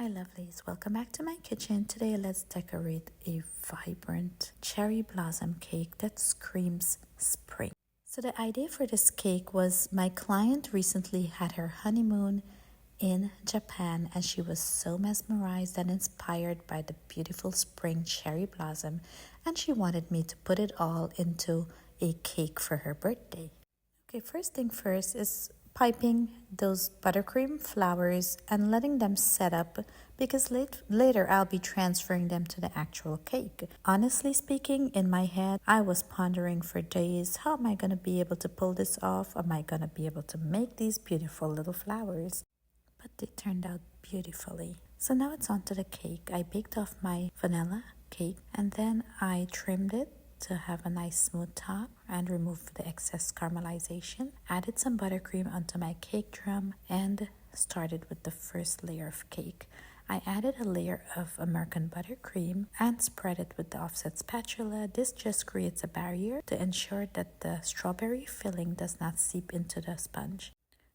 Hi lovelies, welcome back to my kitchen. Today let's decorate a vibrant cherry blossom cake that screams spring. So the idea for this cake was my client recently had her honeymoon in Japan and she was so mesmerized and inspired by the beautiful spring cherry blossom, and she wanted me to put it all into a cake for her birthday. Okay, first thing first is piping those buttercream flowers and letting them set up because later I'll be transferring them to the actual cake. Honestly speaking, in my head, I was pondering for days, how am I going to be able to pull this off? Am I going to be able to make these beautiful little flowers? But they turned out beautifully. So now it's on to the cake. I baked off my vanilla cake and then I trimmed it to have a nice smooth top and removed the excess caramelization. Added some buttercream onto my cake drum and started with the first layer of cake. I added a layer of American buttercream and spread it with the offset spatula. This just creates a barrier to ensure that the strawberry filling does not seep into the sponge.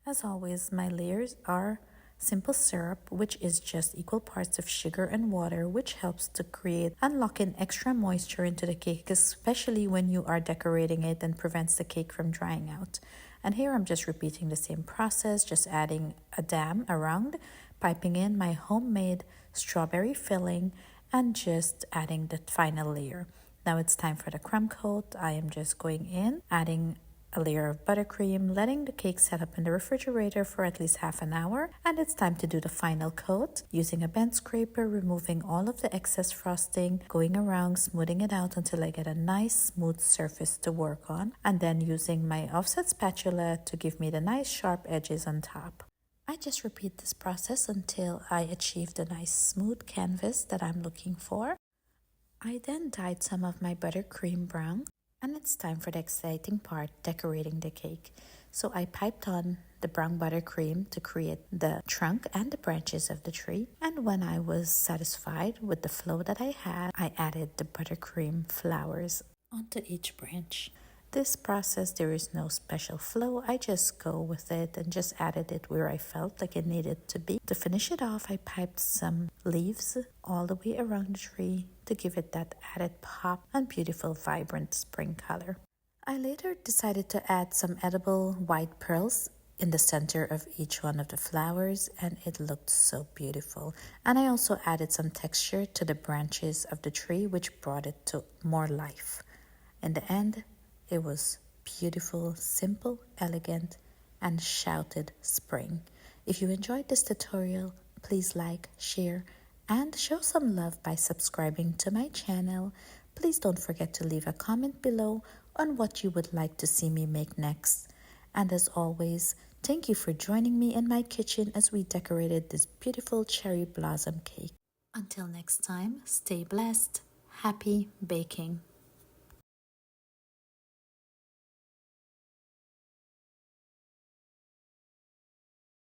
As always, my layers are simple syrup, which is just equal parts of sugar and water, which helps to create and lock in extra moisture into the cake, especially when you are decorating it, and prevents the cake from drying out. And here I'm just repeating the same process, just adding a dam around, piping in my homemade strawberry filling, and just adding the final layer. Now it's time for the crumb coat. I am just going in, adding a layer of buttercream, letting the cake set up in the refrigerator for at least half an hour, and it's time to do the final coat. Using a bent scraper, removing all of the excess frosting, going around, smoothing it out until I get a nice smooth surface to work on, and then using my offset spatula to give me the nice sharp edges on top. I just repeat this process until I achieve the nice smooth canvas that I'm looking for. I then dyed some of my buttercream brown. And it's time for the exciting part, decorating the cake. So I piped on the brown buttercream to create the trunk and the branches of the tree. And when I was satisfied with the flow that I had, I added the buttercream flowers onto each branch. This process, there is no special flow. I just go with it and just added it where I felt like it needed to be. To finish it off, I piped some leaves all the way around the tree to give it that added pop and beautiful vibrant spring color. I later decided to add some edible white pearls in the center of each one of the flowers, and it looked so beautiful. And I also added some texture to the branches of the tree, which brought it to more life. In the end, it was beautiful, simple, elegant, and shouted spring. If you enjoyed this tutorial, please like, share, and show some love by subscribing to my channel. Please don't forget to leave a comment below on what you would like to see me make next. And as always, thank you for joining me in my kitchen as we decorated this beautiful cherry blossom cake. Until next time, stay blessed. Happy baking.